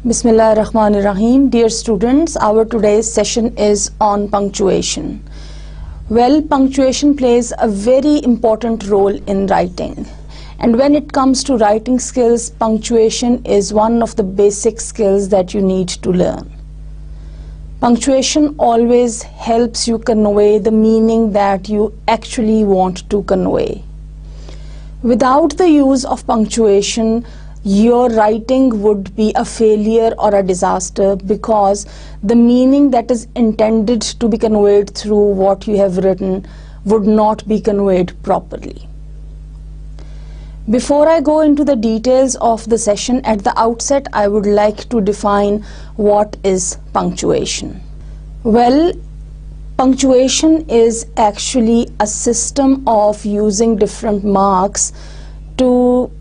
Bismillah ar-Rahman ar-Rahim. Dear students, our today's session is on punctuation. Well, punctuation plays a very important role in writing. And when it comes to writing skills, punctuation is one of the basic skills that you need to learn. Punctuation always helps you convey the meaning that you actually want to convey. Without the use of punctuation, your writing would be a failure or a disaster, because the meaning that is intended to be conveyed through what you have written would not be conveyed properly. Before I go into the details of the session, at the outset I would like to define what is punctuation. Well, punctuation is actually a system of using different marks to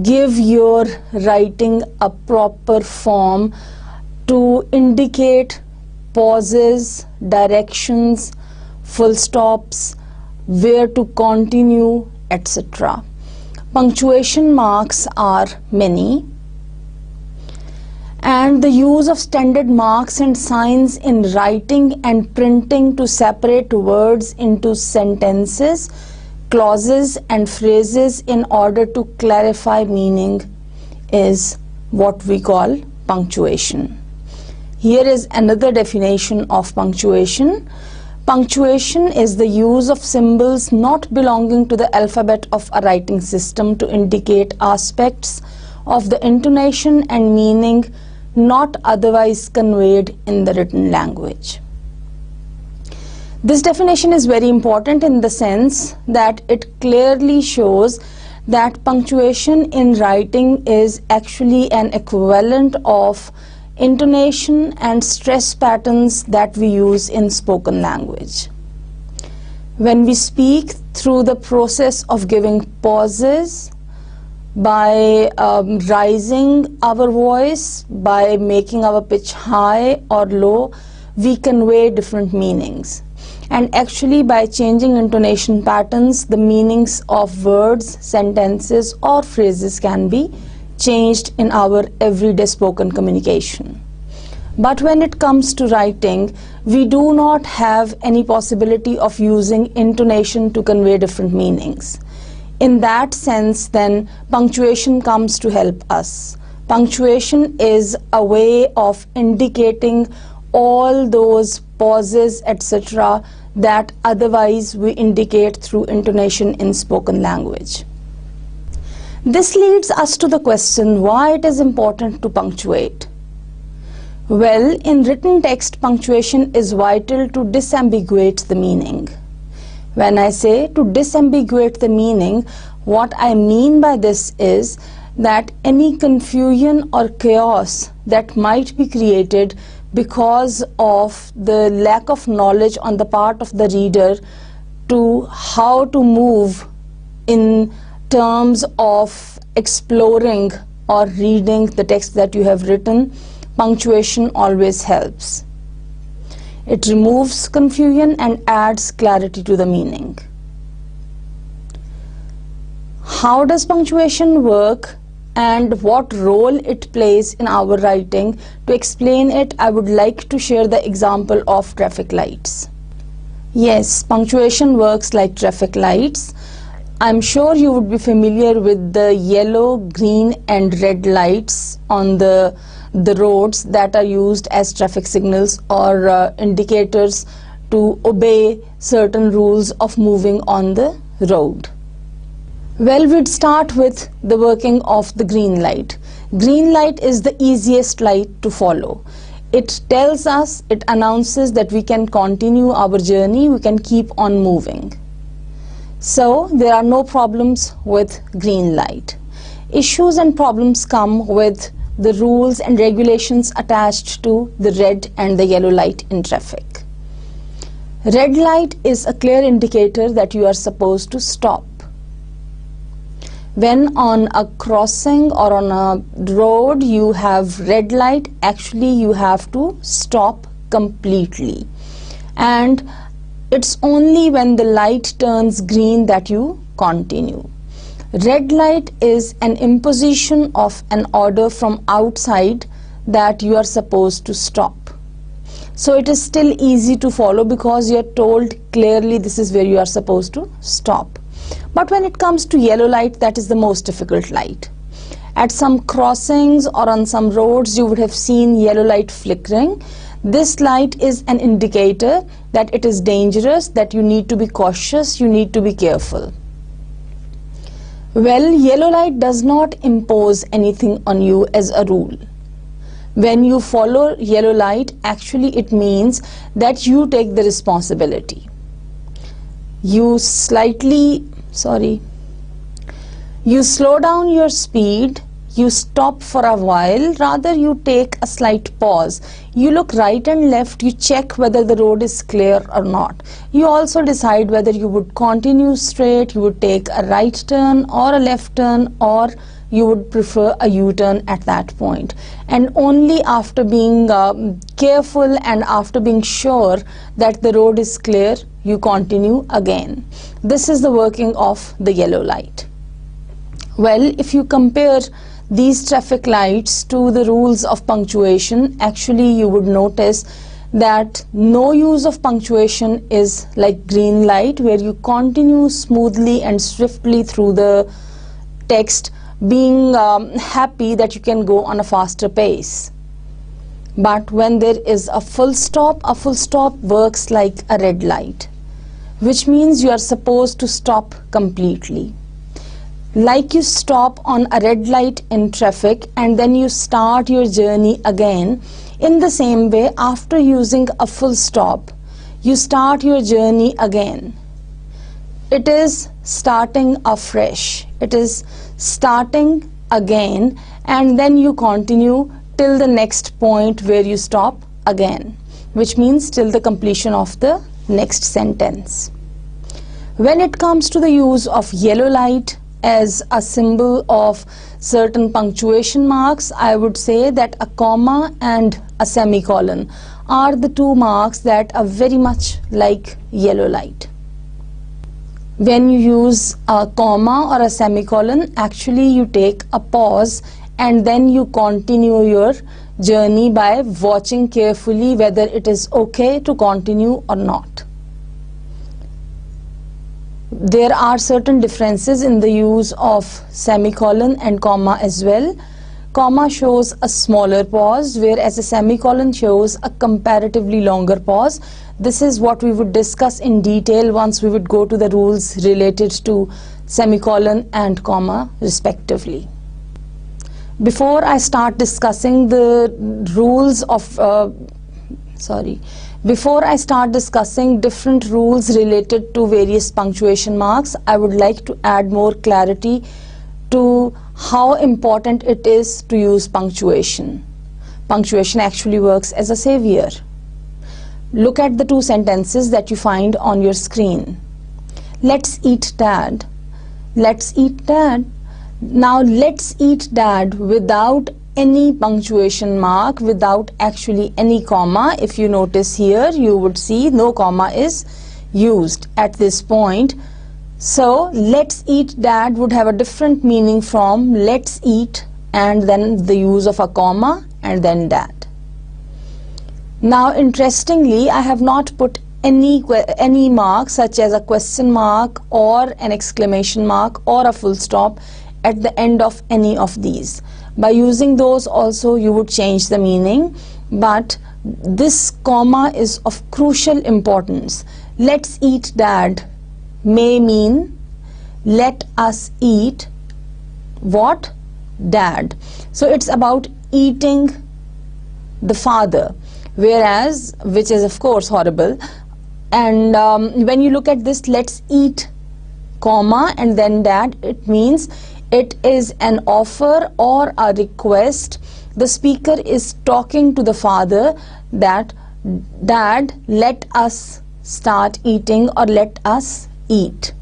give your writing a proper form, to indicate pauses, directions, full stops, where to continue, etc. Punctuation marks are many, and the use of standard marks and signs in writing and printing to separate words into sentences, clauses and phrases in order to clarify meaning is what we call punctuation. Here is another definition of punctuation. Punctuation is the use of symbols not belonging to the alphabet of a writing system to indicate aspects of the intonation and meaning not otherwise conveyed in the written language. This definition is very important in the sense that it clearly shows that punctuation in writing is actually an equivalent of intonation and stress patterns that we use in spoken language. When we speak, through the process of giving pauses, by rising our voice, by making our pitch high or low, we convey different meanings. And actually, by changing intonation patterns, the meanings of words, sentences or phrases can be changed in our everyday spoken communication. But when it comes to writing, we do not have any possibility of using intonation to convey different meanings. In that sense, then, punctuation comes to help us. Punctuation is a way of indicating all those pauses, etc., that otherwise we indicate through intonation in spoken language. This leads us to the question why it is important to punctuate. Well, in written text, punctuation is vital to disambiguate the meaning. When I say to disambiguate the meaning, what I mean by this is that any confusion or chaos that might be created because of the lack of knowledge on the part of the reader to how to move in terms of exploring or reading the text that you have written, punctuation always helps. It removes confusion and adds clarity to the meaning. How does punctuation work and what role it plays in our writing? To explain it, I would like to share the example of traffic lights. Yes, punctuation works like traffic lights. I'm sure you would be familiar with the yellow, green and red lights on the roads that are used as traffic signals or indicators to obey certain rules of moving on the road. Well, we'd start with the working of the green light. Green light is the easiest light to follow. It tells us, it announces that we can continue our journey, we can keep on moving. So there are no problems with green light. Issues and problems come with the rules and regulations attached to the red and the yellow light in traffic. Red light is a clear indicator that you are supposed to stop. When on a crossing or on a road you have red light, actually you have to stop completely. And it's only when the light turns green that you continue. Red light is an imposition of an order from outside that you are supposed to stop. So it is still easy to follow because you are told clearly this is where you are supposed to stop. But when it comes to yellow light, that is the most difficult light. At some crossings or on some roads, you would have seen yellow light flickering. This light is an indicator that it is dangerous, that you need to be cautious, you need to be careful. Well, yellow light does not impose anything on you as a rule. When you follow yellow light, actually it means that you take the responsibility. You slow down your speed, you stop for a while, rather you take a slight pause. You look right and left, you check whether the road is clear or not. You also decide whether you would continue straight, you would take a right turn or a left turn, or you would prefer a U-turn at that point. And only after being careful and after being sure that the road is clear, you continue again. This is the working of the yellow light. Well, if you compare these traffic lights to the rules of punctuation, actually you would notice that no use of punctuation is like green light, where you continue smoothly and swiftly through the text, being happy that you can go on a faster pace. But when there is a full stop works like a red light, which means you are supposed to stop completely. Like you stop on a red light in traffic and then you start your journey again, in the same way, after using a full stop, you start your journey again. It is starting afresh. It is starting again, and then you continue till the next point where you stop again, which means till the completion of the next sentence. When it comes to the use of yellow light as a symbol of certain punctuation marks, I would say that a comma and a semicolon are the two marks that are very much like yellow light. When you use a comma or a semicolon, actually you take a pause and then you continue your journey by watching carefully whether it is okay to continue or not. There are certain differences in the use of semicolon and comma as well. Comma shows a smaller pause, whereas a semicolon shows a comparatively longer pause. This is what we would discuss in detail once we would go to the rules related to semicolon and comma respectively. Before I start discussing the rules of Before I start discussing different rules related to various punctuation marks, I would like to add more clarity to how important it is to use punctuation. Punctuation actually works as a savior. Look at the two sentences that you find on your screen. Let's eat dad. Let's eat dad. Now let's eat dad without any punctuation mark, without actually any comma. If you notice here, you would see no comma is used at this point. So let's eat dad would have a different meaning from let's eat and then the use of a comma and then dad. Now interestingly, I have not put any mark such as a question mark or an exclamation mark or a full stop at the end of any of these. By using those also you would change the meaning, but this comma is of crucial importance. Let's eat dad may mean let us eat what? Dad. So it's about eating the father, whereas, which is of course horrible, and when you look at this let's eat comma and then dad, it means it is an offer or a request. The speaker is talking to the father that dad, let us start eating or let us eat.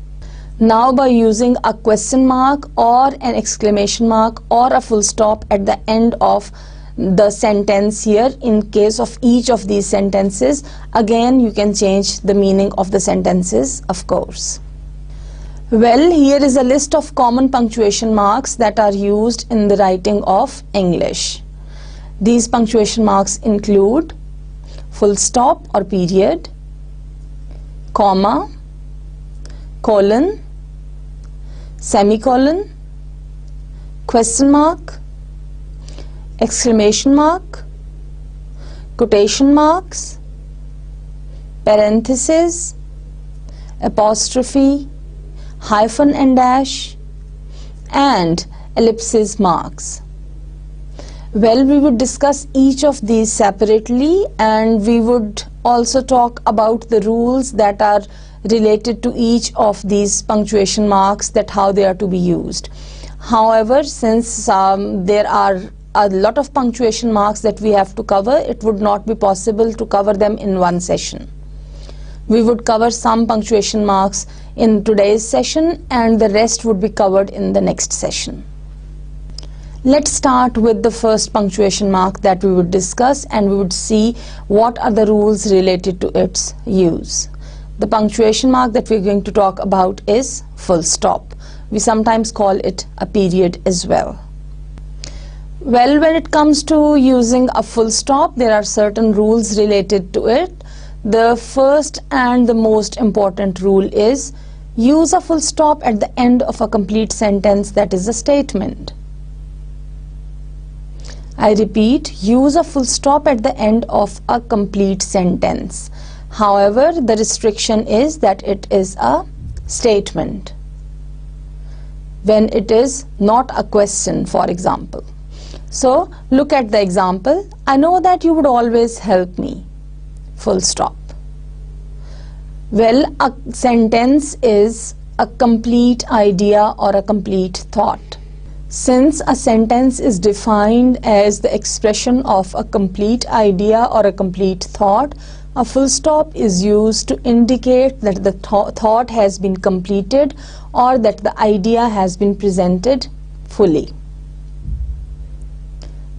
Now by using a question mark or an exclamation mark or a full stop at the end of the sentence here, in case of each of these sentences, again you can change the meaning of the sentences, of course. Well, here is a list of common punctuation marks that are used in the writing of English. These punctuation marks include full stop or period, comma, colon, semicolon, question mark, exclamation mark, quotation marks, parenthesis, apostrophe, hyphen and dash, and ellipsis marks. Well, we would discuss each of these separately, and we would also talk about the rules that are related to each of these punctuation marks, that how they are to be used. However, since there are a lot of punctuation marks that we have to cover, it would not be possible to cover them in one session. We would cover some punctuation marks in today's session, and the rest would be covered in the next session. Let's start with the first punctuation mark that we would discuss, and we would see what are the rules related to its use. The punctuation mark that we're going to talk about is full stop. We sometimes call it a period as well. Well, when it comes to using a full stop, there are certain rules related to it. The first and the most important rule is use a full stop at the end of a complete sentence that is a statement. I repeat, use a full stop at the end of a complete sentence. However, the restriction is that it is a statement. When it is not a question, for example. So, look at the example. I know that you would always help me. Full stop. Well, a sentence is a complete idea or a complete thought. Since a sentence is defined as the expression of a complete idea or a complete thought, a full stop is used to indicate that the thought has been completed or that the idea has been presented fully.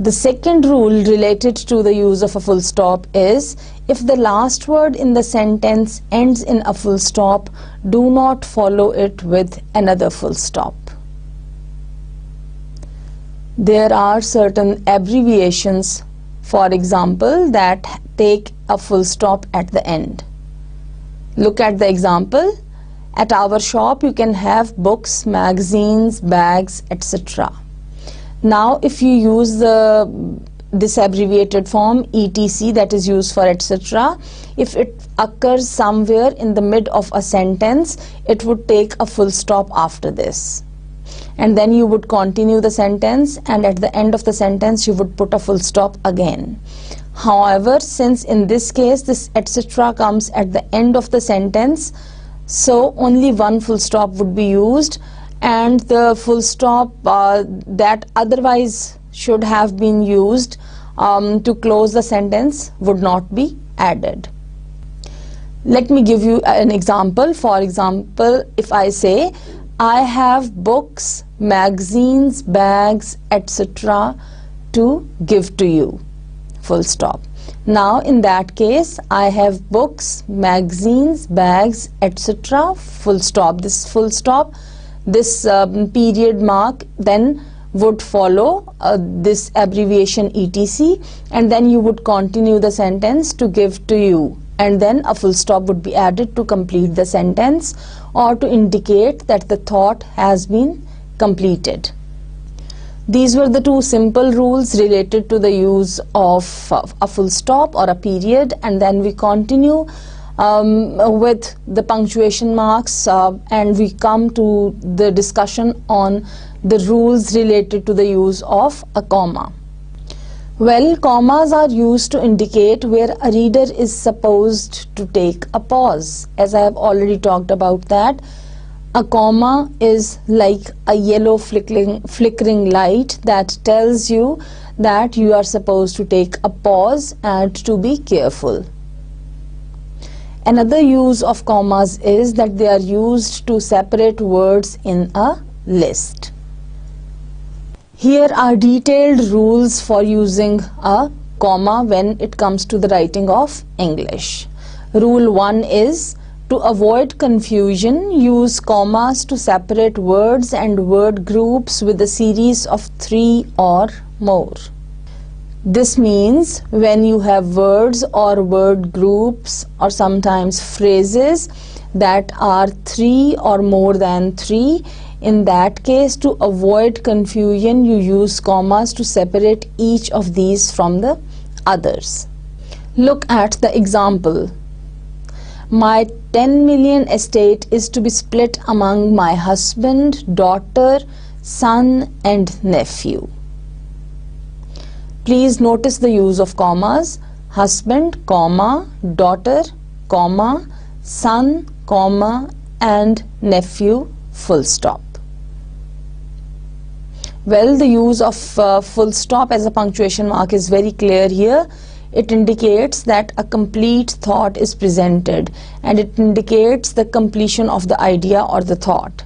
The second rule related to the use of a full stop is if the last word in the sentence ends in a full stop, do not follow it with another full stop. There are certain abbreviations, for example, that take a full stop at the end. Look at the example. At our shop, you can have books, magazines, bags, etc. Now, if you use this abbreviated form etc, that is used for etc, if it occurs somewhere in the mid of a sentence, it would take a full stop after this. And then you would continue the sentence, and at the end of the sentence you would put a full stop again. However, since in this case this etc comes at the end of the sentence, so only one full stop would be used, and the full stop that otherwise should have been used to close the sentence would not be added. Let me give you an example. For example, if I say, I have books, magazines, bags, etc. to give to you. Full stop. Now, in that case, I have books, magazines, bags, etc. Full stop. This full stop, this period mark then would follow this abbreviation etc, and then you would continue the sentence to give to you, and then a full stop would be added to complete the sentence or to indicate that the thought has been completed. These were the two simple rules related to the use of a full stop or a period, and then we continue with the punctuation marks and we come to the discussion on the rules related to the use of a comma. Well, commas are used to indicate where a reader is supposed to take a pause. As I have already talked about that, a comma is like a yellow flickering light that tells you that you are supposed to take a pause and to be careful. Another use of commas is that they are used to separate words in a list. Here are detailed rules for using a comma when it comes to the writing of English. Rule 1 is to avoid confusion, use commas to separate words and word groups with a series of 3 or more. This means when you have words or word groups or sometimes phrases that are 3 or more than 3, in that case, to avoid confusion, you use commas to separate each of these from the others. Look at the example. My 10 million estate is to be split among my husband, daughter, son and nephew. Please notice the use of commas. Husband, comma, daughter, comma, son, comma and nephew, full stop. Well, the use of full stop as a punctuation mark is very clear here. It indicates that a complete thought is presented and it indicates the completion of the idea or the thought.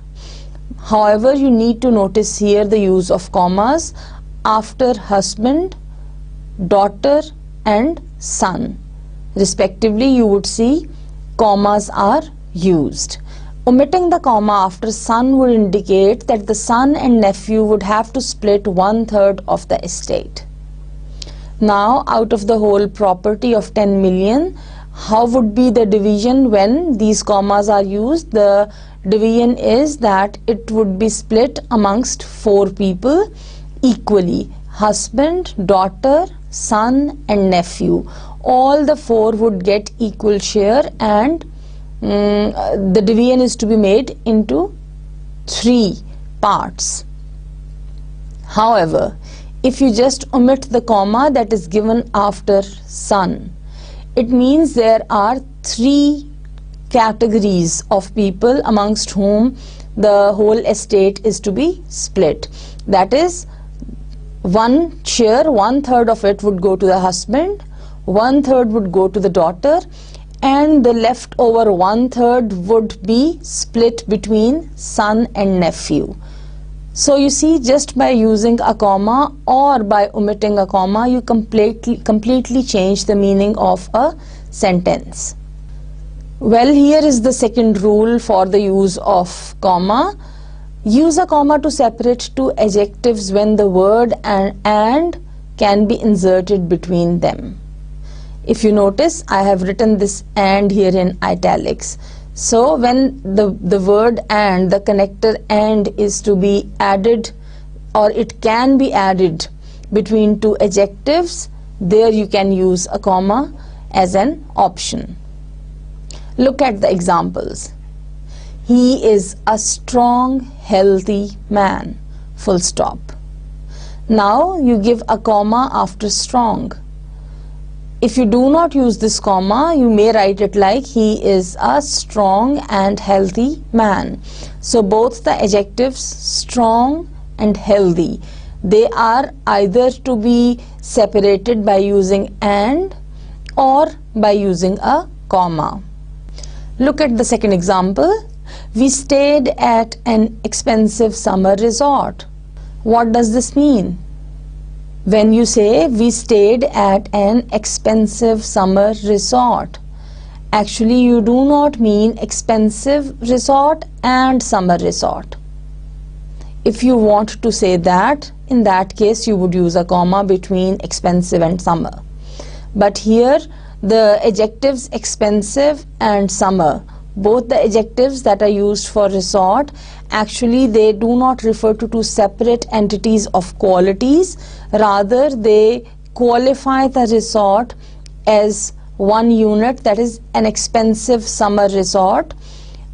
However, you need to notice here the use of commas after husband, daughter and son. Respectively, you would see commas are used. Omitting the comma after son would indicate that the son and nephew would have to split 1/3 of the estate. Now, out of the whole property of 10 million, how would be the division when these commas are used? The division is that it would be split amongst 4 people equally. Husband, daughter, son and nephew. All the 4 would get equal share and the division is to be made into 3 parts. However, if you just omit the comma that is given after son, it means there are 3 categories of people amongst whom the whole estate is to be split. That is, 1 share, 1/3 of it would go to the husband, 1/3 would go to the daughter, and the leftover 1/3 would be split between son and nephew. So you see, just by using a comma or by omitting a comma, you completely change the meaning of a sentence. Well, here is the second rule for the use of comma. Use a comma to separate 2 adjectives when the word and can be inserted between them. If you notice, I have written this and here in italics. So when the word and, the connector and is to be added, or it can be added between 2 adjectives, there you can use a comma as an option. Look at the examples. He is a strong, healthy man, full stop. Now you give a comma after strong. If you do not use this comma, you may write it like he is a strong and healthy man. So both the adjectives strong and healthy, they are either to be separated by using and or by using a comma. Look at the second example. We stayed at an expensive summer resort. What does this mean? When you say we stayed at an expensive summer resort, actually you do not mean expensive resort and summer resort. If you want to say that, in that case you would use a comma between expensive and summer. But here the adjectives expensive and summer, both the adjectives that are used for resort, actually they do not refer to 2 separate entities of qualities. Rather, they qualify the resort as one unit, that is an expensive summer resort.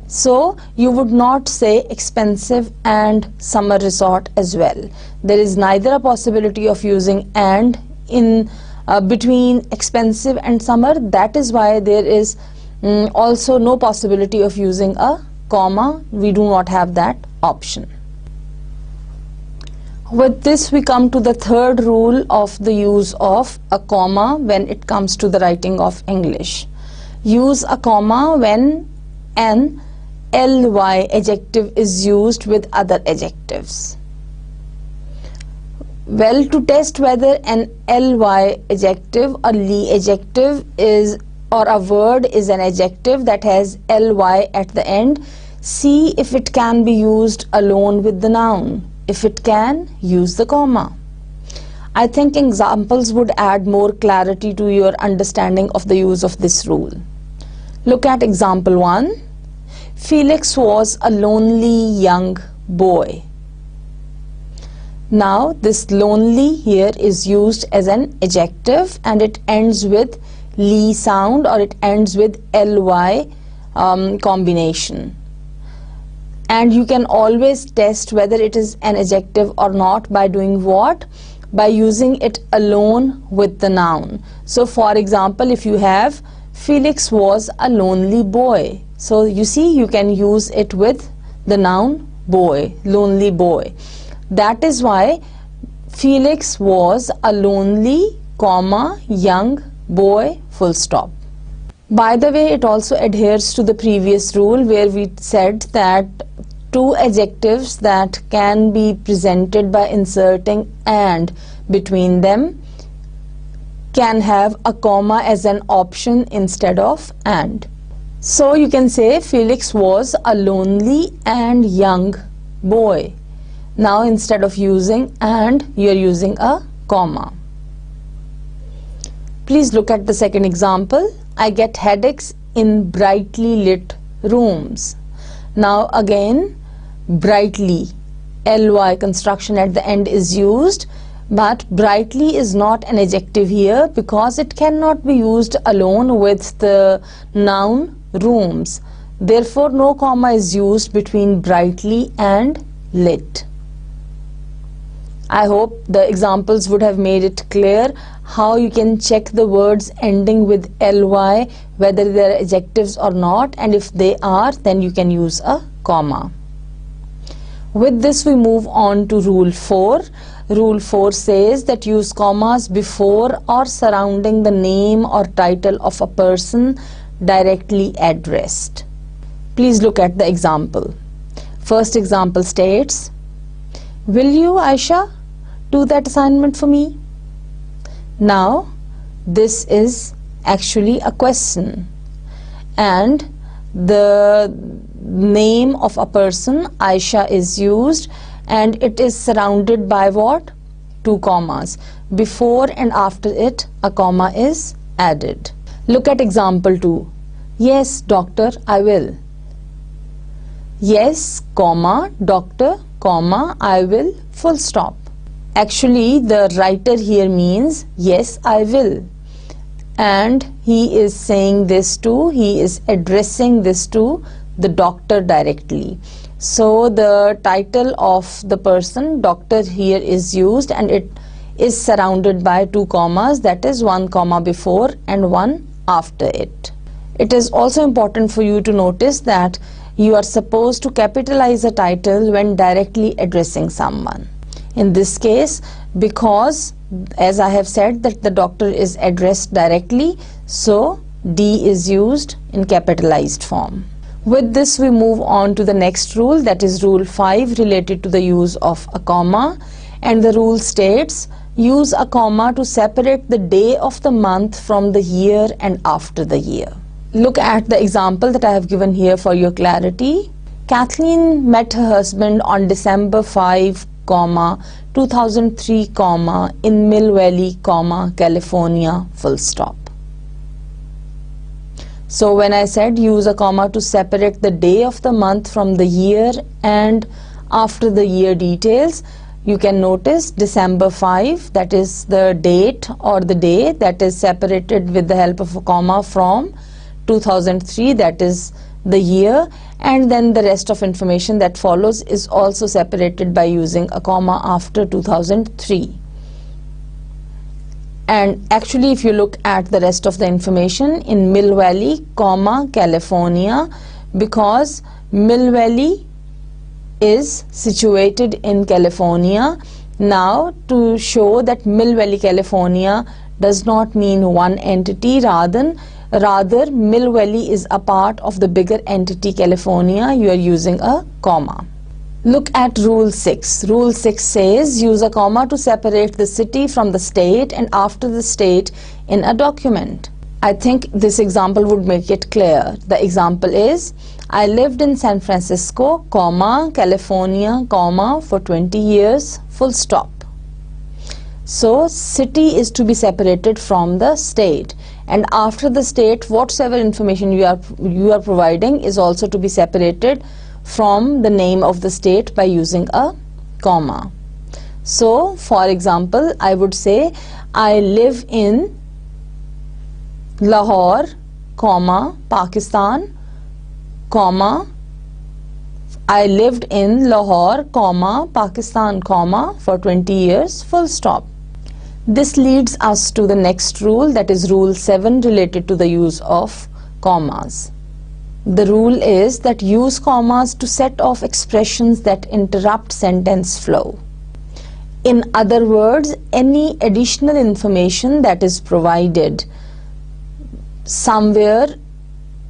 So you would not say expensive and summer resort as well. There is neither a possibility of using and in between expensive and summer. That is why there is also no possibility of using a comma. We do not have that option. With this, we come to the third rule of the use of a comma when it comes to the writing of English. Use a comma when an ly adjective is used with other adjectives. Well, to test whether an ly adjective or ly adjective is, or a word is an adjective that has ly at the end, see if it can be used alone with the noun. If it can, use the comma. I think examples would add more clarity to your understanding of the use of this rule. Look at example 1. Felix was a lonely young boy. Now this lonely here is used as an adjective and it ends with ly sound, or it ends with ly combination. And you can always test whether it is an adjective or not by doing what? By using it alone with the noun. So for example, if you have Felix was a lonely boy, so you see you can use it with the noun boy, lonely boy. That is why Felix was a lonely, comma, young boy, full stop. By the way, it also adheres to the previous rule where we said that two adjectives that can be presented by inserting and between them can have a comma as an option instead of and. So you can say Felix was a lonely and young boy. Now instead of using and, you are using a comma. Please look at the second example. I get headaches in brightly lit rooms. Now again, brightly, ly construction at the end is used, but brightly is not an adjective here because it cannot be used alone with the noun rooms. Therefore, no comma is used between brightly and lit. I hope the examples would have made it clear how you can check the words ending with ly, whether they are adjectives or not, and if they are, then you can use a comma. With this we move on to rule 4. Rule 4 says that use commas before or surrounding the name or title of a person directly addressed. Please look at the example. First example states, will you, Aisha, do that assignment for me? Now this is actually a question and the name of a person Aisha is used and it is surrounded by what? Two commas. Before and after it a comma is added. Look at example 2. Yes, doctor, I will. Yes, comma, doctor, comma, I will, full stop. Actually, the writer here means yes, I will. And he is saying this to, he is addressing this to the doctor directly. So the title of the person, doctor, here is used and it is surrounded by two commas, that is one comma before and one after it. It is also important for you to notice that you are supposed to capitalize a title when directly addressing someone. In this case, because as I have said that the doctor is addressed directly, so D is used in capitalized form. With this we move on to the next rule, that is rule 5 related to the use of a comma, and the rule states use a comma to separate the day of the month from the year and after the year. Look at the example that I have given here for your clarity. Kathleen met her husband on December 5, 2003, in Mill Valley, California, full stop. So when I said use a comma to separate the day of the month from the year and after the year details, you can notice December 5, that is the date or the day, that is separated with the help of a comma from 2003, that is the year, and then the rest of information that follows is also separated by using a comma after 2003. And actually if you look at the rest of the information in Mill Valley, California, because Mill Valley is situated in California. Now to show that Mill Valley, California does not mean one entity, rather Mill Valley is a part of the bigger entity California, you are using a comma. Look at rule 6. Rule 6 says use a comma to separate the city from the state and after the state in a document. I think this example would make it clear. The example is, I lived in San Francisco, California, for 20 years, full stop. So city is to be separated from the state, and after the state whatsoever information you are providing is also to be separated from the name of the state by using a comma. So for example, I would say I live in Lahore, comma, Pakistan, comma, I lived in Lahore, comma, Pakistan, comma, for 20 years, full stop. This leads us to the next rule, that is rule 7, related to the use of commas. The rule is that use commas to set off expressions that interrupt sentence flow. In other words, any additional information that is provided somewhere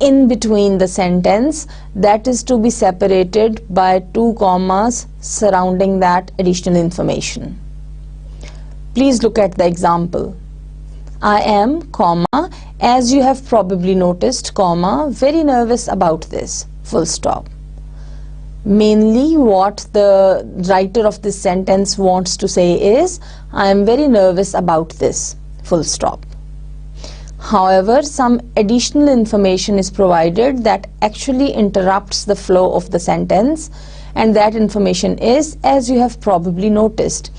in between the sentence, that is to be separated by 2 commas surrounding that additional information. Please look at the example. I am, comma, as you have probably noticed, comma, very nervous about this, full stop. Mainly what the writer of this sentence wants to say is, I am very nervous about this, full stop. However, some additional information is provided that actually interrupts the flow of the sentence, and that information is, as you have probably noticed.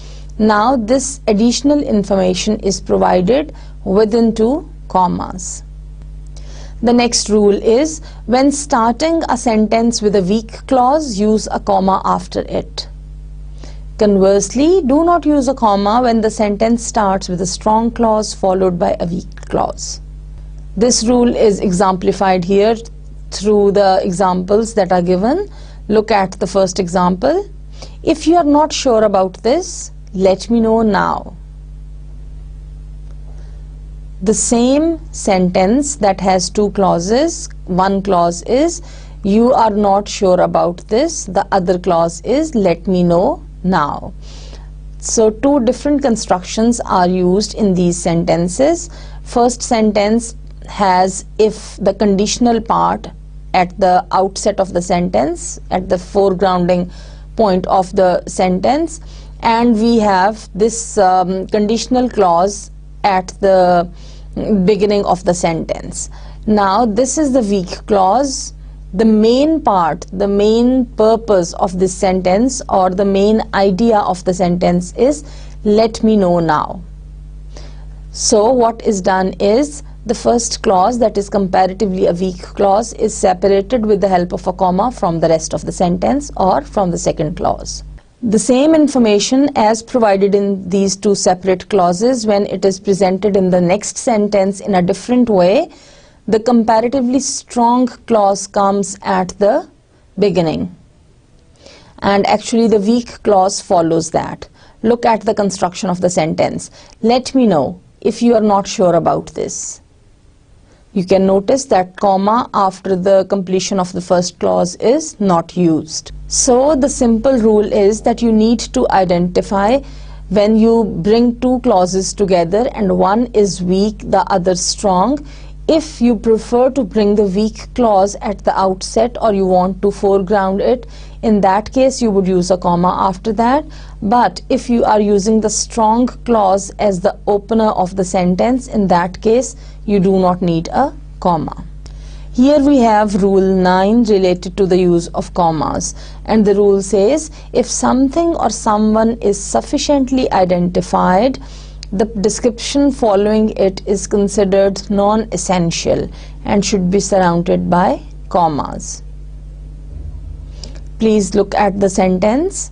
Now this additional information is provided within 2 commas. The next rule is, when starting a sentence with a weak clause, use a comma after it. Conversely, do not use a comma when the sentence starts with a strong clause followed by a weak clause. This rule is exemplified here through the examples that are given. Look at the first example. If you are not sure about this, let me know now. The same sentence that has 2 clauses, one clause is, you are not sure about this, the other clause is, let me know now. So 2 different constructions are used in these sentences. First sentence has if the conditional part at the outset of the sentence, at the foregrounding point of the sentence, and we have this conditional clause at the beginning of the sentence. Now this is the weak clause. The main part, the main purpose of this sentence, or the main idea of the sentence is, let me know now. So what is done is, the first clause, that is comparatively a weak clause, is separated with the help of a comma from the rest of the sentence or from the second clause. The same information as provided in these 2 separate clauses, when it is presented in the next sentence in a different way, the comparatively strong clause comes at the beginning, and actually the weak clause follows that. Look at the construction of the sentence. Let me know if you are not sure about this. You can notice that comma after the completion of the first clause is not used. So the simple rule is that you need to identify when you bring 2 clauses together and one is weak, the other strong. If you prefer to bring the weak clause at the outset, or you want to foreground it, in that case you would use a comma after that. But if you are using the strong clause as the opener of the sentence, in that case you do not need a comma. Here we have rule 9 related to the use of commas, and the rule says, if something or someone is sufficiently identified, the description following it is considered non-essential and should be surrounded by commas. Please look at the sentence.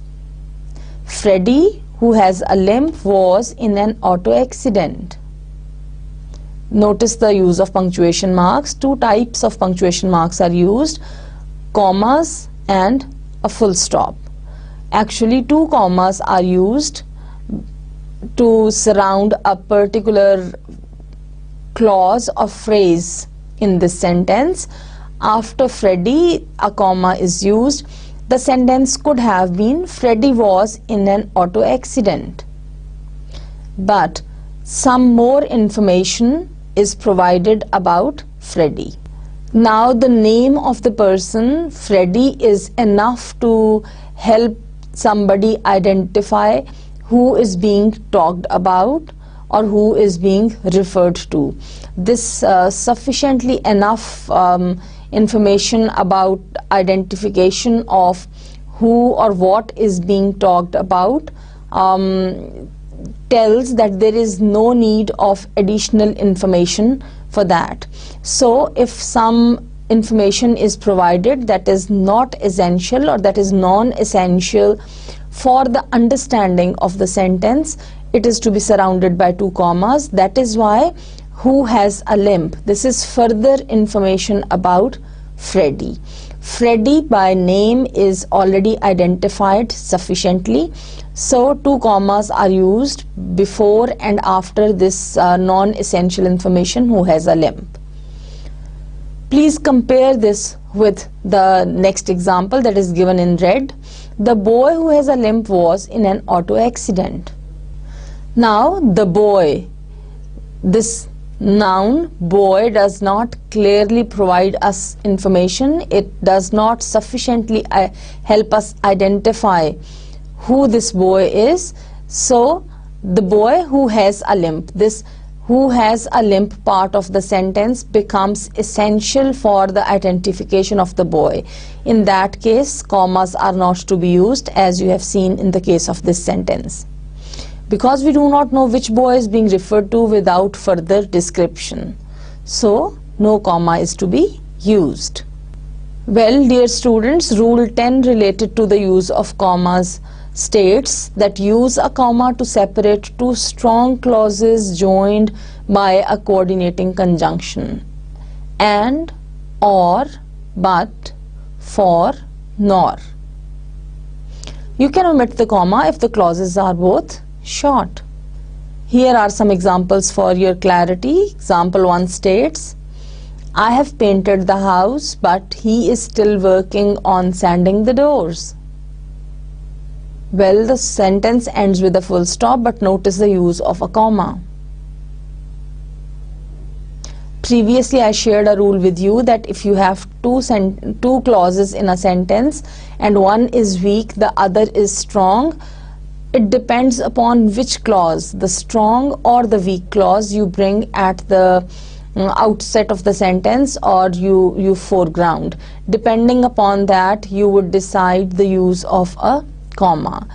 Freddie, who has a limp, was in an auto accident. Notice the use of punctuation marks. 2 types of punctuation marks are used, commas and a full stop. Actually 2 commas are used to surround a particular clause or phrase in this sentence. After Freddie, a comma is used. The sentence could have been, Freddie was in an auto accident. But some more information is provided about Freddie. Now the name of the person, Freddie, is enough to help somebody identify who is being talked about or who is being referred to. This sufficiently enough information about identification of who or what is being talked about tells that there is no need of additional information for that. So if some information is provided that is not essential or that is non-essential for the understanding of the sentence, it is to be surrounded by 2 commas. That is why who has a limp. This is further information about Freddy. Freddy by name is already identified sufficiently, so 2 commas are used before and after this non-essential information, who has a limp. Please compare this with the next example that is given in red. The boy who has a limp was in an auto accident. Now the boy, this noun boy does not clearly provide us information. It does not sufficiently help us identify who this boy is. So the boy who has a limp, this who has a limp part of the sentence becomes essential for the identification of the boy. In that case, commas are not to be used, as you have seen in the case of this sentence, because we do not know which boy is being referred to without further description. So no comma is to be used. Well, dear students, Rule 10 related to the use of commas states that use a comma to separate 2 strong clauses joined by a coordinating conjunction: and, or, but, for, nor. You can omit the comma if the clauses are both short. Here are some examples for your clarity. Example 1 states, I have painted the house, but he is still working on sanding the doors. Well, the sentence ends with a full stop, but notice the use of a comma. Previously, I shared a rule with you that if you have two clauses in a sentence and one is weak, the other is strong, it depends upon which clause, the strong or the weak clause, you bring at the outset of the sentence or you foreground. Depending upon that, you would decide the use of a comma.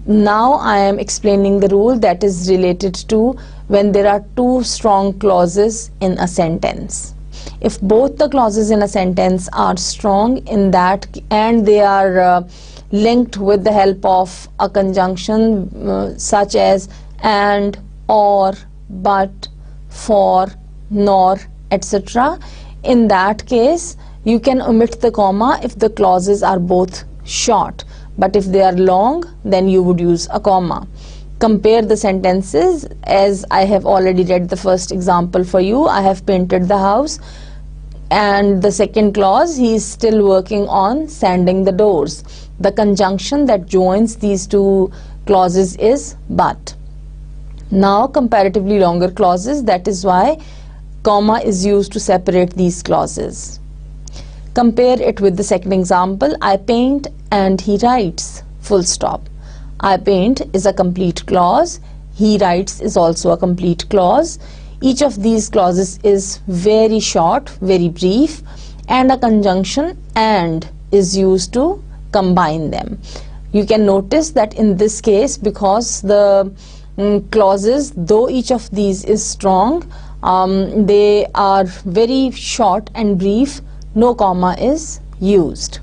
Now I am explaining the rule that is related to when there are 2 strong clauses in a sentence. If both the clauses in a sentence are strong in that and they are linked with the help of a conjunction such as and, or, but, for, nor, etc., in that case you can omit the comma if the clauses are both short. But if they are long, then you would use a comma. Compare the sentences, as I have already read the first example for you. I have painted the house, and the second clause, he is still working on sanding the doors. The conjunction that joins these 2 clauses is but. Now comparatively longer clauses, that is why comma is used to separate these clauses. Compare it with the second example, I paint and he writes, full stop. I paint is a complete clause, he writes is also a complete clause. Each of these clauses is very short, very brief, and a conjunction and is used to combine them. You can notice that in this case, because the clauses, though each of these is strong, they are very short and brief, no comma is used.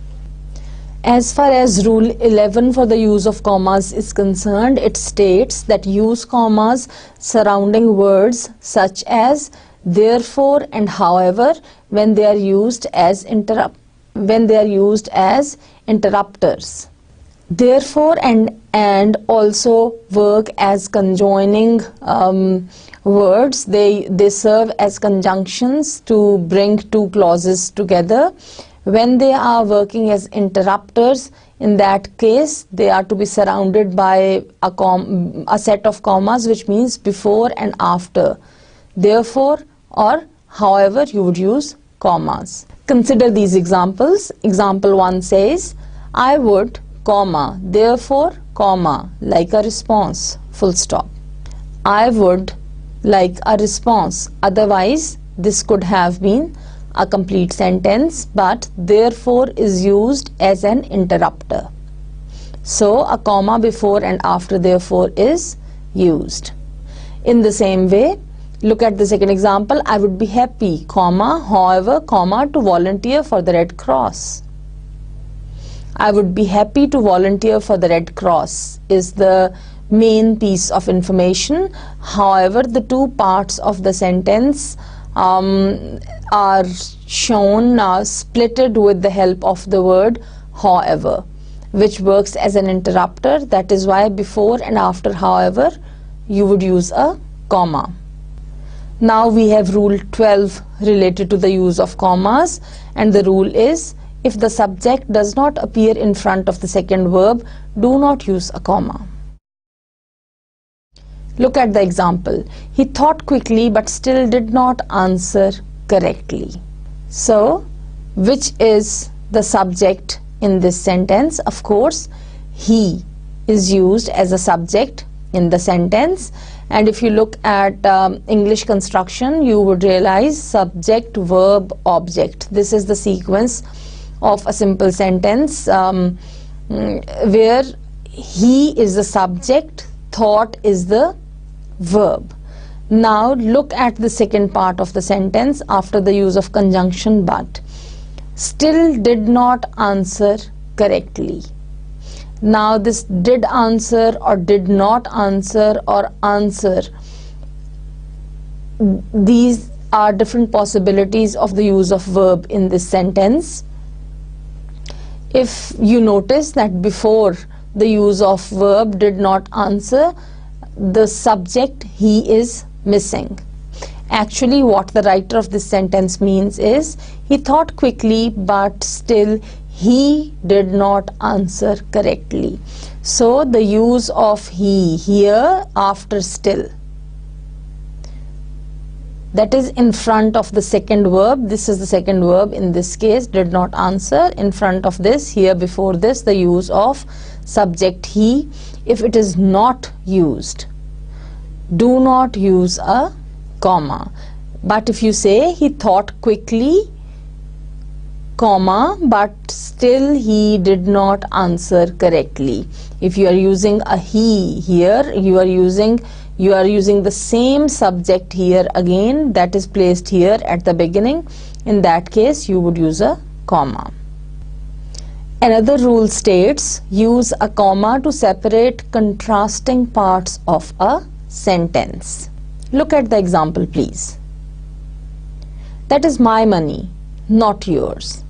As far as Rule 11 for the use of commas is concerned, it states that use commas surrounding words such as therefore and however when they are used as interrupters. Therefore and also work as conjoining words. They serve as conjunctions to bring 2 clauses together. When they are working as interrupters, in that case they are to be surrounded by a set of commas, which means before and after. Therefore or however you would use commas. Consider these examples. Example 1 says, I would, comma, therefore, comma, like a response. full stop. I would like a response. Otherwise, this could have been a complete sentence, but therefore is used as an interrupter. So a comma before and after therefore is used. In the same way, look at the second example. I would be happy, comma, however, comma, to volunteer for the Red Cross. I would be happy to volunteer for the Red Cross is the main piece of information. However, the two parts of the sentence are shown splitted with the help of the word however, which works as an interrupter. That is why before and after however you would use a comma. Now we have rule 12 related to the use of commas, and the rule is, if the subject does not appear in front of the second verb, do not use a comma. Look at the example. He thought quickly but still did not answer correctly. So, which is the subject in this sentence? Of course, he is used as a subject in the sentence, and if you look at English construction, you would realize subject, verb, object. This is the sequence of a simple sentence where he is the subject, thought is the verb. Now look at the second part of the sentence after the use of conjunction but. Still did not answer correctly. Now this did answer or did not answer or answer, these are different possibilities of the use of verb in this sentence. If you notice that before the use of verb did not answer, the subject he is missing. Actually, what the writer of this sentence means is, he thought quickly but still he did not answer correctly. So the use of he here after still, that is in front of the second verb. This is the second verb in this case, did not answer. In front of this, here before this, the use of subject he. If it is not used, do not use a comma. But if you say he thought quickly, comma, but still he did not answer correctly. If you are using a he here, you are using the same subject here again, that is placed here at the beginning. In that case, you would use a comma. Another rule states, use a comma to separate contrasting parts of a sentence. Look at the example, please. That is my money, not yours.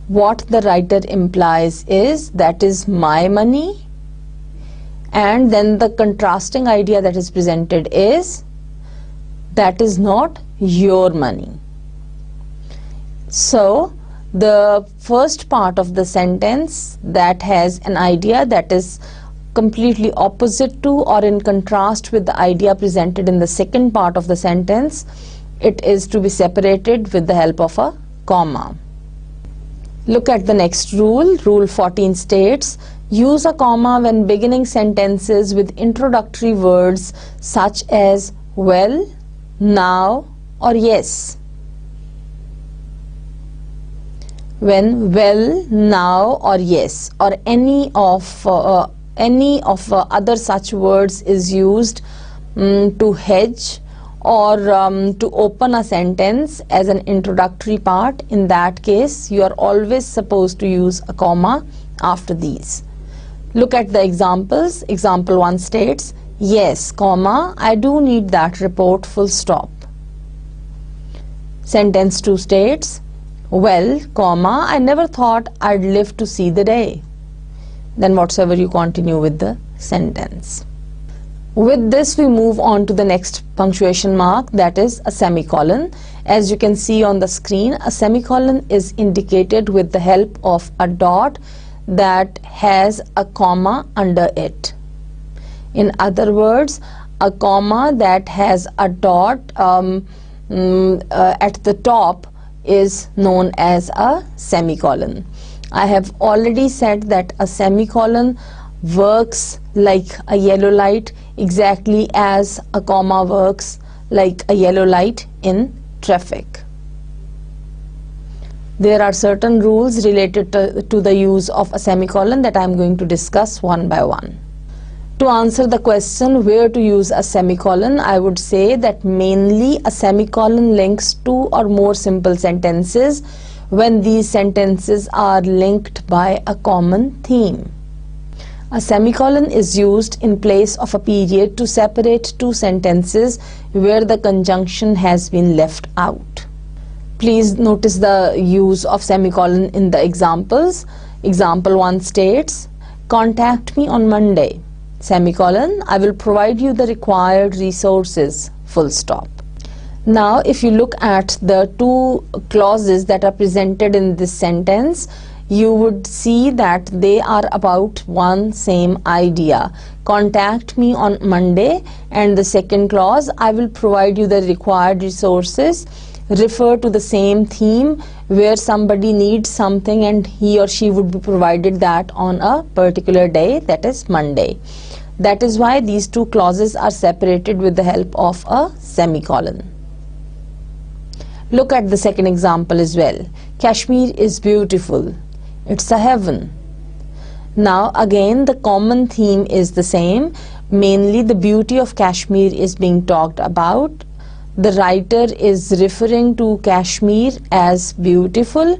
What the writer implies is, that is my money, and then the contrasting idea that is presented is, that is not your money. So the first part of the sentence that has an idea that is completely opposite to or in contrast with the idea presented in the second part of the sentence, it is to be separated with the help of a comma. Look at the next rule. Rule 14 states, use a comma when beginning sentences with introductory words such as well, now or yes. When well, now or yes or any of other such words is used to hedge or to open a sentence as an introductory part, in that case you are always supposed to use a comma after these. Look at the examples. Example 1 states, yes, comma, I do need that report, full stop. Sentence 2 states, well, comma, I never thought I'd live to see the day. Then whatsoever you continue with the sentence. With this, we move on to the next punctuation mark, that is a semicolon. As you can see on the screen, a semicolon is indicated with the help of a dot that has a comma under it. In other words, a comma that has a dot at the top is known as a semicolon. I have already said that a semicolon works like a yellow light. exactly as a comma works like a yellow light in traffic. There are certain rules related to the use of a semicolon that I am going to discuss one by one. To answer the question where to use a semicolon, I would say that mainly a semicolon links two or more simple sentences when these sentences are linked by a common theme. A semicolon is used in place of a period to separate two sentences where the conjunction has been left out. Please notice the use of semicolon in the examples. Example 1 states, "Contact me on Monday, semicolon, I will provide you the required resources, full stop." Now, if you look at the two clauses that are presented in this sentence, you would see that they are about one same idea. Contact me on Monday, and the second clause, I will provide you the required resources, refer to the same theme where somebody needs something and he or she would be provided that on a particular day, that is Monday. That is why these two clauses are separated with the help of a semicolon. Look at the second example as well. Kashmir is beautiful. It's a heaven. Now again the common theme is the same. Mainly the beauty of Kashmir is being talked about. The writer is referring to Kashmir as beautiful,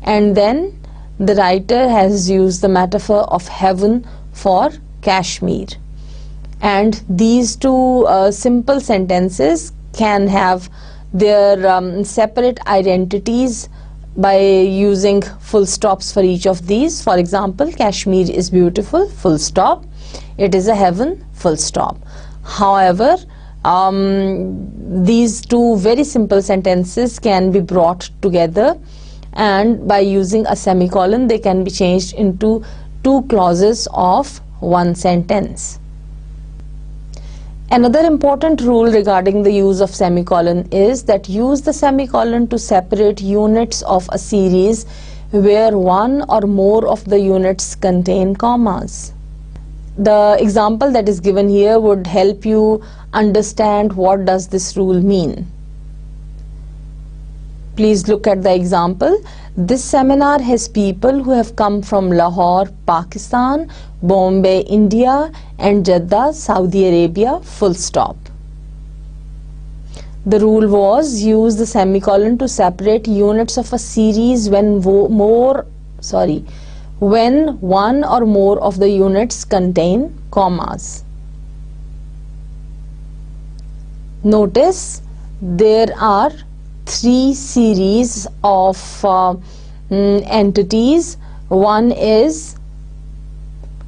and then the writer has used the metaphor of heaven for Kashmir. And these two simple sentences can have their separate identities by using full stops for each of these. For example, Kashmir is beautiful, full stop. It is a heaven, full stop. However, these two very simple sentences can be brought together, and by using a semicolon they can be changed into two clauses of one sentence. Another important rule regarding the use of semicolon is that use the semicolon to separate units of a series where one or more of the units contain commas. The example that is given here would help you understand what does this rule mean. Please look at the example. This seminar has people who have come from Lahore, Pakistan, Bombay, India, and Jeddah, Saudi Arabia, full stop. The rule was use the semicolon to separate units of a series when one or more of the units contain commas. Notice there are three series of entities. One is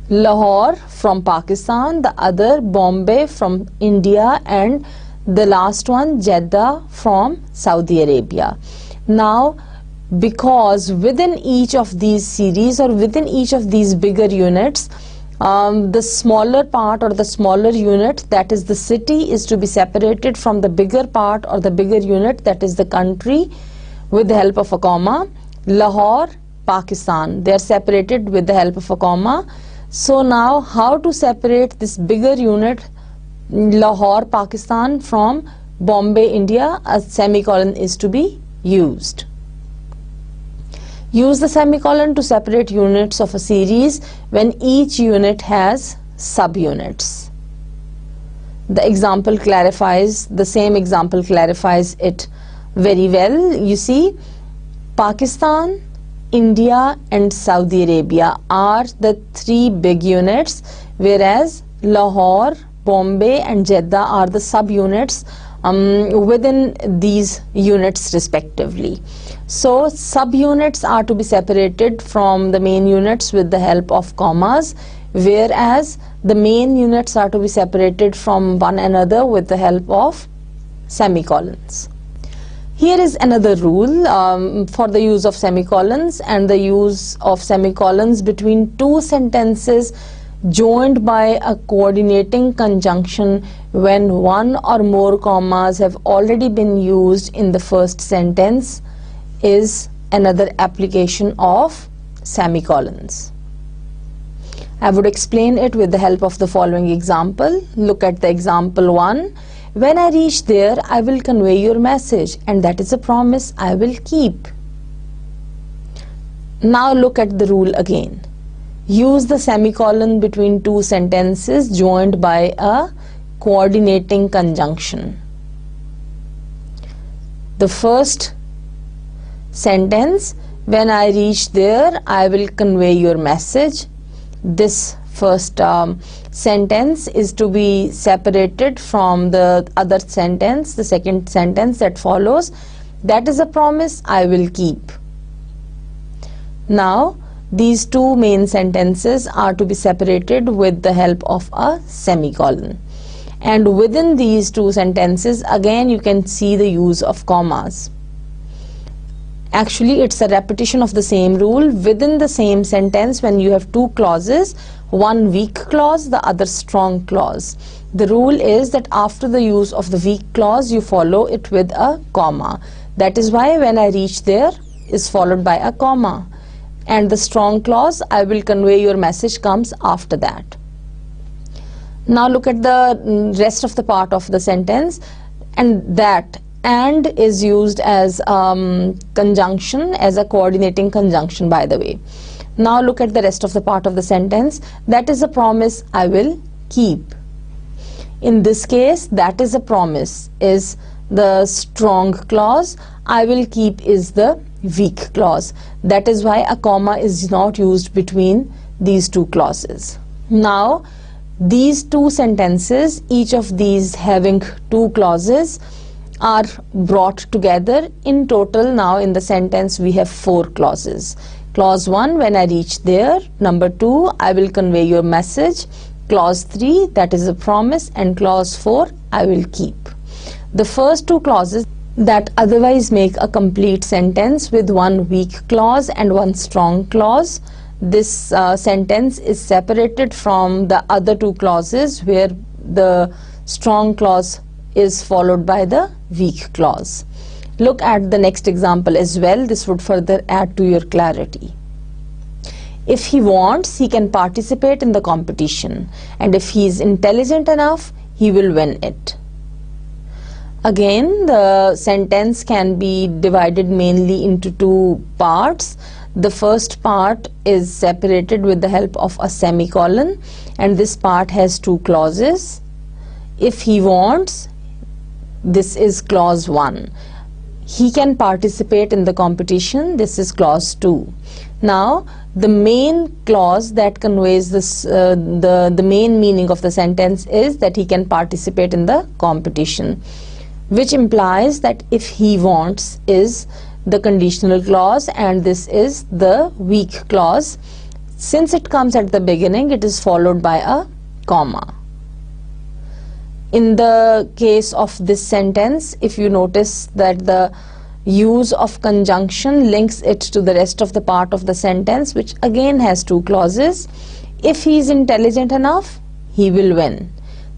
Lahore from Pakistan, the other Bombay from India, and the last one Jeddah from Saudi Arabia. Now, because within each of these series or within each of these bigger units, the smaller part or the smaller unit, that is the city, is to be separated from the bigger part or the bigger unit, that is the country, with the help of a comma. Lahore, Pakistan, they are separated with the help of a comma. So now how to separate this bigger unit Lahore, Pakistan from Bombay, India? A semicolon is to be used. Use the semicolon to separate units of a series when each unit has subunits. The same example clarifies it very well. You see, Pakistan, India and Saudi Arabia are the three big units, whereas Lahore, Bombay and Jeddah are the subunits within these units respectively. So subunits are to be separated from the main units with the help of commas, whereas the main units are to be separated from one another with the help of semicolons. Here is another rule for the use of semicolons and the use of semicolons between two sentences joined by a coordinating conjunction when one or more commas have already been used in the first sentence is another application of semicolons. I would explain it with the help of the following example. Look at the example 1. When I reach there, I will convey your message, and that is a promise I will keep. Now look at the rule again. Use the semicolon between two sentences joined by a coordinating conjunction. The first sentence, when I reach there, I will convey your message. This first sentence is to be separated from the other sentence, the second sentence that follows. That is a promise I will keep. Now, these two main sentences are to be separated with the help of a semicolon. And within these two sentences, again you can see the use of commas. Actually, it's a repetition of the same rule. Within the same sentence, when you have two clauses, one weak clause, the other strong clause, the rule is that after the use of the weak clause, you follow it with a comma. That is why when I reach there is followed by a comma. And the strong clause, I will convey your message, comes after that. Now look at the rest of the part of the sentence, and that and is used as conjunction, as a coordinating conjunction, by the way. Now look at the rest of the part of the sentence. That is a promise I will keep. In this case, that is a promise is the strong clause, I will keep is the weak clause. That is why a comma is not used between these two clauses. Now these two sentences, each of these having two clauses, are brought together. In total, now in the sentence we have four clauses. Clause 1, when I reach there. Number 2, I will convey your message. Clause 3, that is a promise. And clause 4, I will keep. The first two clauses that otherwise make a complete sentence with one weak clause and one strong clause, this sentence is separated from the other two clauses where the strong clause is followed by the weak clause. Look at the next example as well. This would further add to your clarity. If he wants, he can participate in the competition, and if he is intelligent enough, he will win it. Again, the sentence can be divided mainly into two parts. The first part is separated with the help of a semicolon, and this part has two clauses. If he wants, this is clause 1. He can participate in the competition, this is clause 2. Now the main clause that conveys this, the main meaning of the sentence is that he can participate in the competition, which implies that if he wants is the conditional clause and this is the weak clause. Since it comes at the beginning, it is followed by a comma. In the case of this sentence, if you notice that the use of conjunction links it to the rest of the part of the sentence, which again has two clauses. If he is intelligent enough, he will win.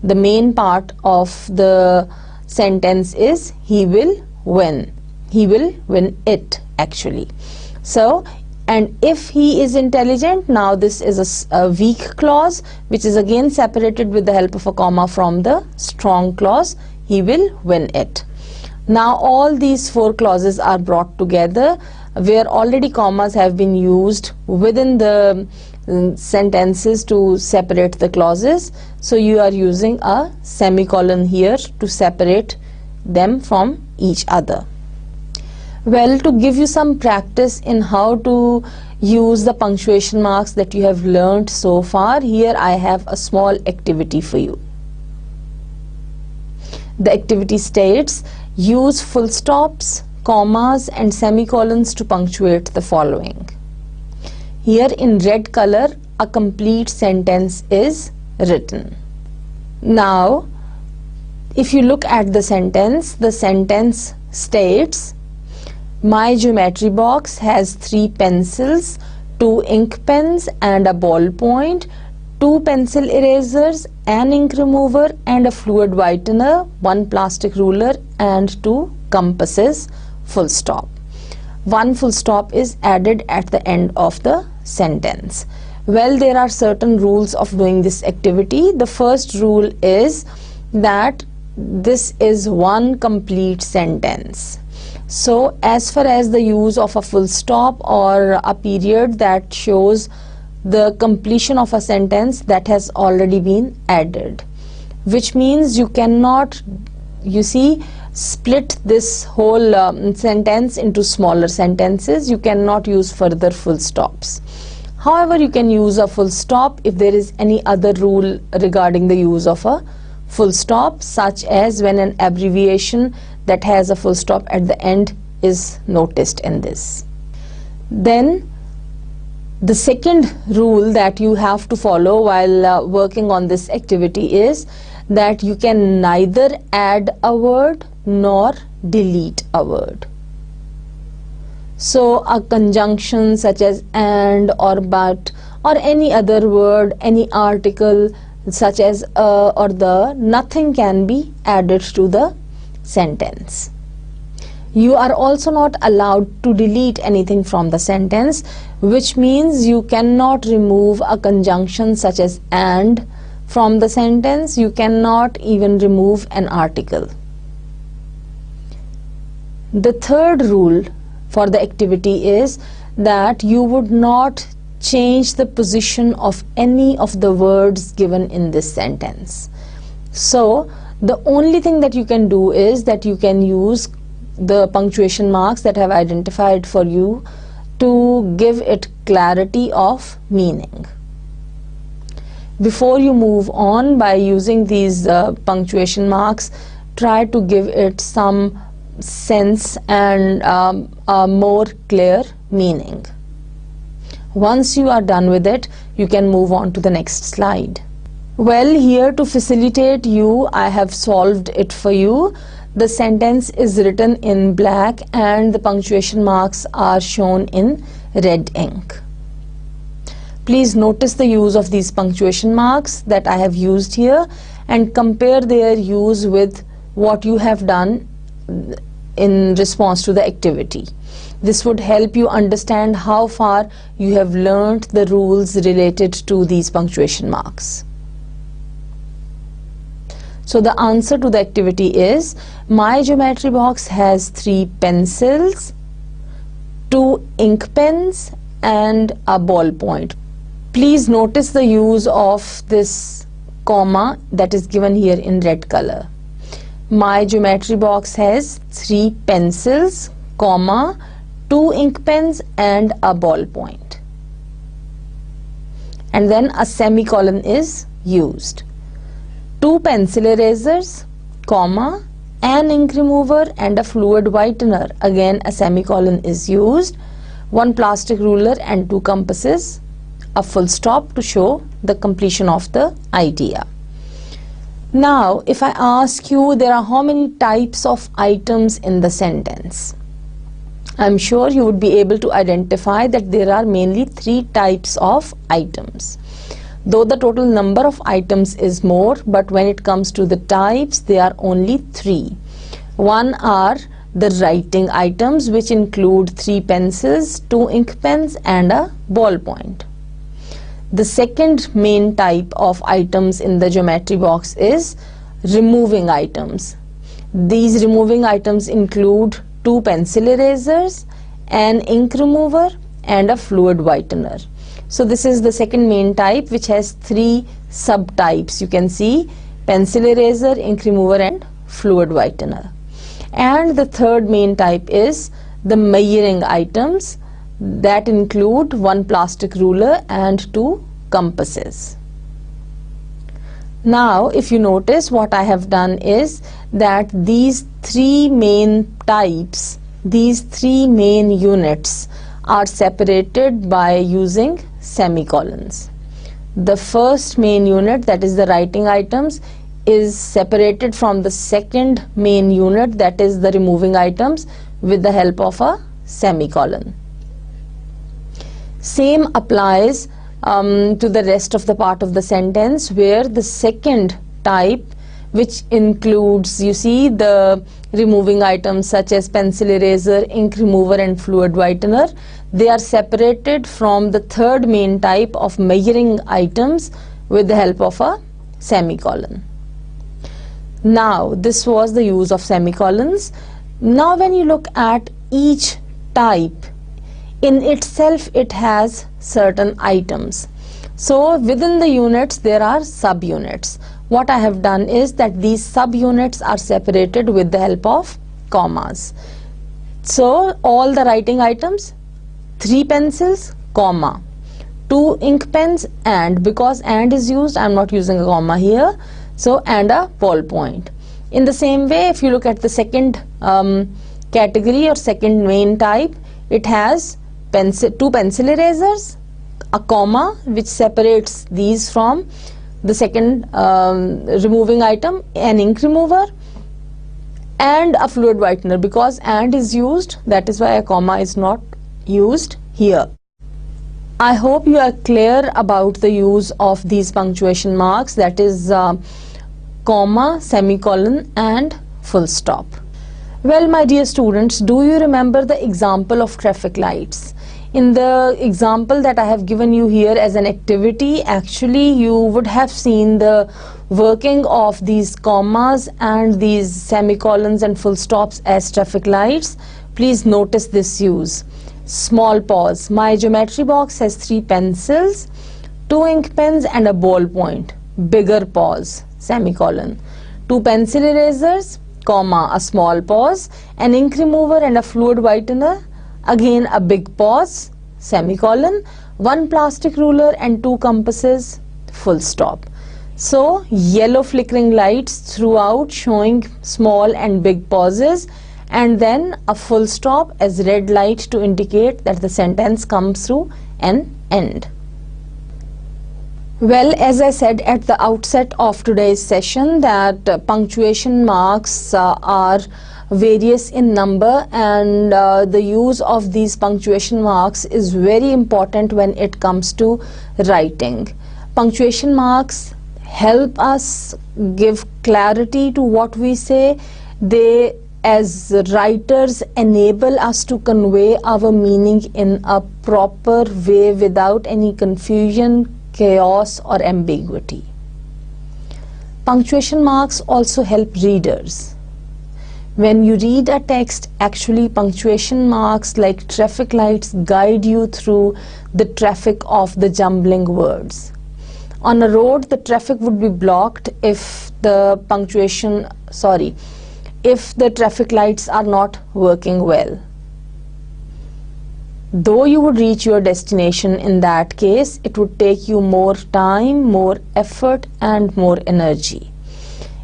The main part of the sentence is he will win. He will win it actually. So, and if he is intelligent, now this is a weak clause which is again separated with the help of a comma from the strong clause. He will win it. Now all these four clauses are brought together where already commas have been used within the sentences to separate the clauses. So you are using a semicolon here to separate them from each other. Well, to give you some practice in how to use the punctuation marks that you have learned so far, here I have a small activity for you. The activity states, use full stops, commas and semicolons to punctuate the following. Here in red color, a complete sentence is written. Now, if you look at the sentence states, my geometry box has 3 pencils, 2 ink pens and a ballpoint, 2 pencil erasers, an ink remover and a fluid whitener, 1 plastic ruler and 2 compasses, full stop. 1 full stop is added at the end of the sentence. Well, there are certain rules of doing this activity. The first rule is that this is one complete sentence. So as far as the use of a full stop or a period that shows the completion of a sentence, that has already been added, which means you cannot, you see, split this whole sentence into smaller sentences. You cannot use further full stops. However, you can use a full stop if there is any other rule regarding the use of a full stop, such as when an abbreviation that has a full stop at the end is noticed in this. Then the second rule that you have to follow while working on this activity is that you can neither add a word nor delete a word. So a conjunction such as and or but or any other word, any article such as or the, nothing can be added to the sentence. You are also not allowed to delete anything from the sentence, which means you cannot remove a conjunction such as and from the sentence. You cannot even remove an article. The third rule for the activity is that you would not change the position of any of the words given in this sentence. So the only thing that you can do is that you can use the punctuation marks that I have identified for you to give it clarity of meaning. Before you move on by using these punctuation marks, try to give it some sense and a more clear meaning. Once you are done with it, you can move on to the next slide. Well, here to facilitate you, I have solved it for you. The sentence is written in black and the punctuation marks are shown in red ink. Please notice the use of these punctuation marks that I have used here and compare their use with what you have done in response to the activity. This would help you understand how far you have learned the rules related to these punctuation marks. So the answer to the activity is, my geometry box has 3 pencils, 2 ink pens and a ballpoint. Please notice the use of this comma that is given here in red color. My geometry box has 3 pencils, comma, 2 ink pens and a ballpoint. And then a semicolon is used. 2 pencil erasers, comma, an ink remover and a fluid whitener. Again a semicolon is used. 1 plastic ruler and 2 compasses. A full stop to show the completion of the idea. Now, if I ask you, there are how many types of items in the sentence? I'm sure you would be able to identify that there are mainly 3 types of items. Though the total number of items is more, but when it comes to the types, there are only 3. One are the writing items, which include 3 pencils, 2 ink pens and a ballpoint. The second main type of items in the geometry box is removing items. These removing items include 2 pencil erasers, an ink remover and a fluid whitener. So this is the second main type, which has 3 subtypes. You can see pencil eraser, ink remover and fluid whitener. And the third main type is the measuring items that include 1 plastic ruler and 2 compasses. Now if you notice, what I have done is that these 3 main types, these 3 main units are separated by using semicolons. The first main unit, that is the writing items, is separated from the second main unit, that is the removing items, with the help of a semicolon. Same applies to the rest of the part of the sentence, where the second type, which includes, you see, the removing items such as pencil eraser, ink remover and fluid whitener. They are separated from the third main type of measuring items with the help of a semicolon. Now, this was the use of semicolons. Now, when you look at each type, in itself it has certain items. So, within the units there are subunits. What I have done is that these subunits are separated with the help of commas. So, all the writing items, 3 pencils, comma, 2 ink pens, and because and is used, I am not using a comma here, so and a ballpoint. In the same way, if you look at the second category or second main type, it has 2 pencil erasers, a comma which separates these from the second removing item, an ink remover, and a fluid whitener. Because and is used, that is why a comma is not used here. I hope you are clear about the use of these punctuation marks, that is comma, semicolon and full stop. Well, my dear students, do you remember the example of traffic lights? In the example that I have given you here as an activity, actually you would have seen the working of these commas and these semicolons and full stops as traffic lights. Please notice this use. Small pause. My geometry box has 3 pencils, 2 ink pens and a ballpoint. Bigger pause, semicolon. 2 pencil erasers, comma, a small pause, an ink remover and a fluid whitener, again a big pause, semicolon, 1 plastic ruler and 2 compasses, full stop. So, yellow flickering lights throughout showing small and big pauses, and then a full stop as red light to indicate that the sentence comes through an end. Well, as I said at the outset of today's session that punctuation marks are various in number, and the use of these punctuation marks is very important when it comes to writing. Punctuation marks help us give clarity to what we say. They, as writers, enable us to convey our meaning in a proper way without any confusion, chaos or ambiguity. Punctuation marks also help readers. When you read a text, actually punctuation marks like traffic lights guide you through the traffic of the jumbling words. On a road, the traffic would be blocked if the if the traffic lights are not working well. Though you would reach your destination in that case, it would take you more time, more effort and more energy.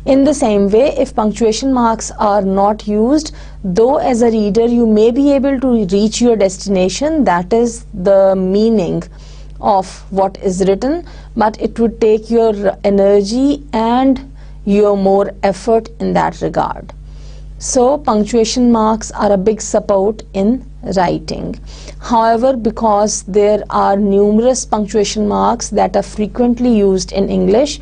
In the same way, if punctuation marks are not used, though as a reader you may be able to reach your destination, that is the meaning of what is written, but it would take your energy and your more effort in that regard. So punctuation marks are a big support in writing. However, because there are numerous punctuation marks that are frequently used in English,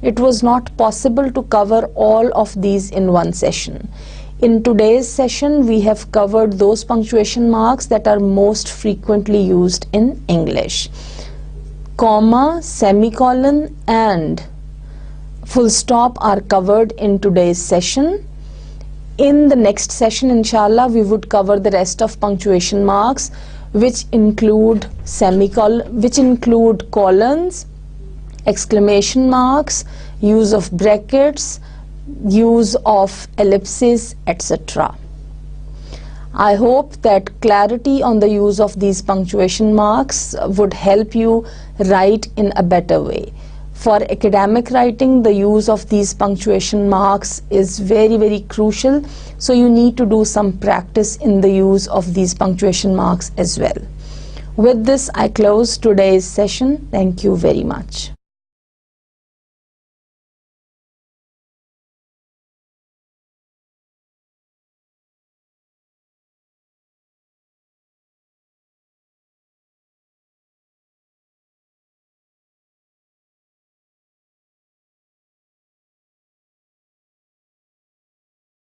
it was not possible to cover all of these in one session. In today's session, we have covered those punctuation marks that are most frequently used in English. Comma, semicolon and full stop are covered in today's session. In the next session, inshallah, we would cover the rest of punctuation marks, which include colons, exclamation marks, use of brackets, use of ellipses, etc. I hope that clarity on the use of these punctuation marks would help you write in a better way. For academic writing, the use of these punctuation marks is very, very crucial. So you need to do some practice in the use of these punctuation marks as well. With this, I close today's session. Thank you very much.